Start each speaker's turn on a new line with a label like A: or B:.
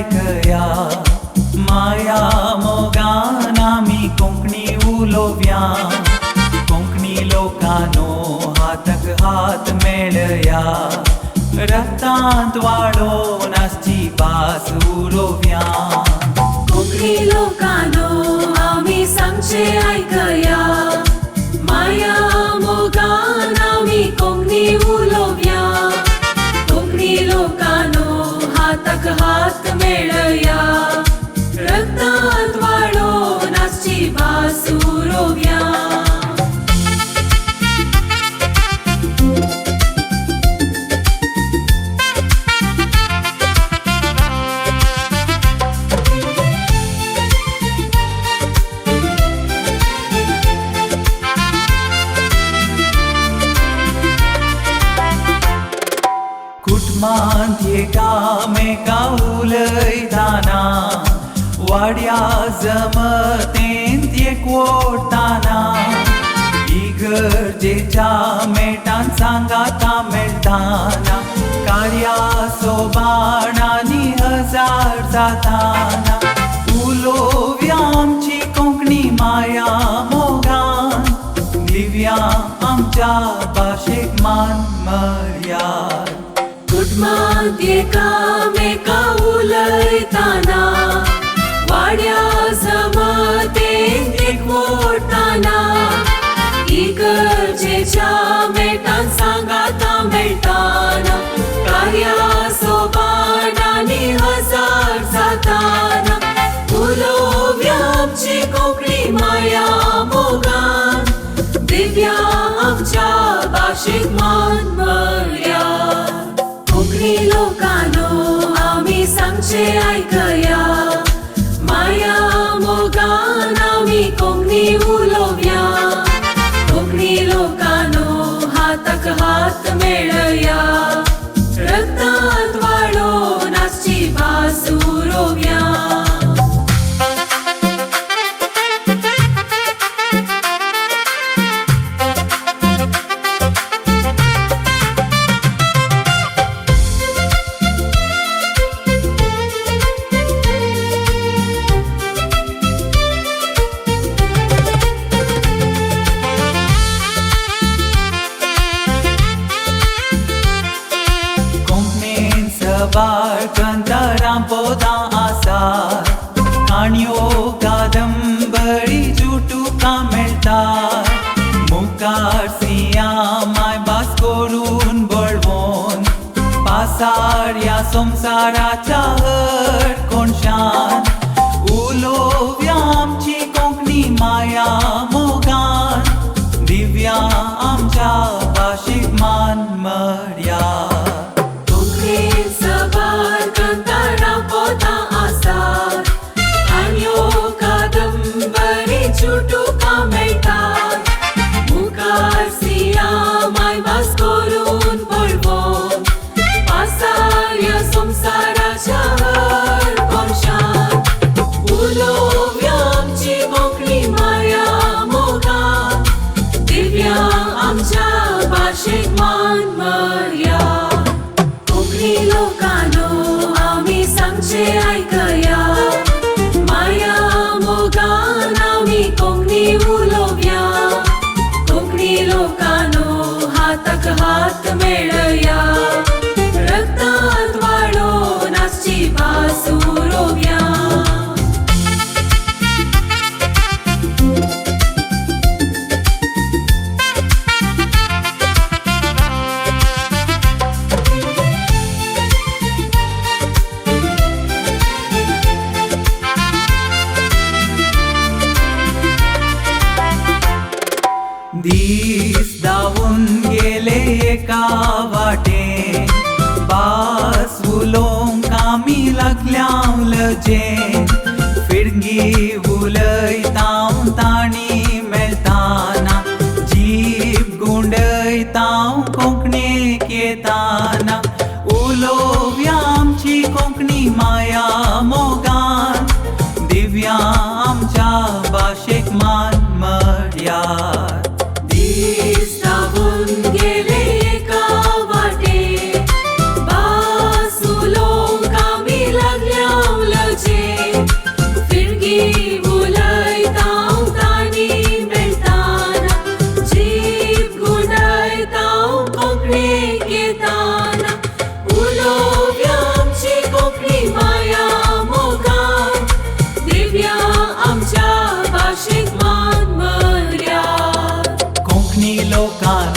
A: ऐकया माया मोगान आमी कोंकणी उलोवया कोंकणी लोकांनो हाताक हात मेळया रक्तांत वाळोवन आसची भास उरोवया
B: कोंकणी लोकांनो आमी सांगचे ऐकया माया मोगान आमी कोंकणी उलोवया कोंकणी लोकांनो हाताक हात मेळया रक्तांत वाळोवन आसची भास उरोवया
A: कुटुंबांत एकामेका उलयताना वाड्या जमतेंत एकवटाना इगर्जेच्या मेटान सांगाता मेळटाना कार्या सोबाणांनी हजार जाताना उलोवया आमची कोंकणी माया मोगान दिव्या आमच्या भाशेक मान मर्याद
B: कुटुंबांत एकामेका उलयताना वाड्या जमतेंत एकवटाना इगर्जेच्या मेटान सांगाता मेळटाना कार्या सोबाणांनी हजार जाताना उलोवया आमची कोंकणी माया मोगान दिव्या आमच्या भाशेक मान मर्याद कोंकणी लोकांनो आमी सांगचे ऐकया माया मोगान आमी कोंकणी उलोवया कोंकणी लोकांनो हाताक हात मेळया रक्तांत वाळोवन आसची भास उरोवया
A: सवार कंतारां पोदां आसार काणयो कादंबरी जुटुका मेळटात मुखार सिंया मायभास करून बळवोन पासार ह्या संवसाराच्या हर कोणशान उलोवया आमची कोंकणी माया मोगान दिव्या आमच्या भाशेक मान मर्याद
B: सवार कंतारां पोदां आसार काणयो कादंबरी जुटुका मेळटात मुखार सिंया मायभास करून बळवोन पासार ह्या संवसाराच्या हर कोणशान उलोवया आमची कोंकणी माया मोगान दिव्या आमच्या भाशेक मान मर्याद कोंकणी लोकांनो आमी सांगचे ऐकया माया मोगान आमी कोंकणी उलोवया कोंकणी लोकांनो हाताक हात मेळया रक्तांत वाळोवन आसची भास उरोवया
A: दीस धांवून गेले एका वाटेन भास उलोवंक आमी लागल्याव लजेन फिरगी उलयतां ताणी मेळटाना जीब गुंडयतां कोंकणीक येताना उलोवया आमची कोंकणी माया मोगान दिव्या आमच्या भाशेक मान मर्याद
B: दीस धांवून गेले एका वाटेन भास उलोवंक आमी लागल्याव भाषिक मान मर्याद
A: कोंकणी लोकां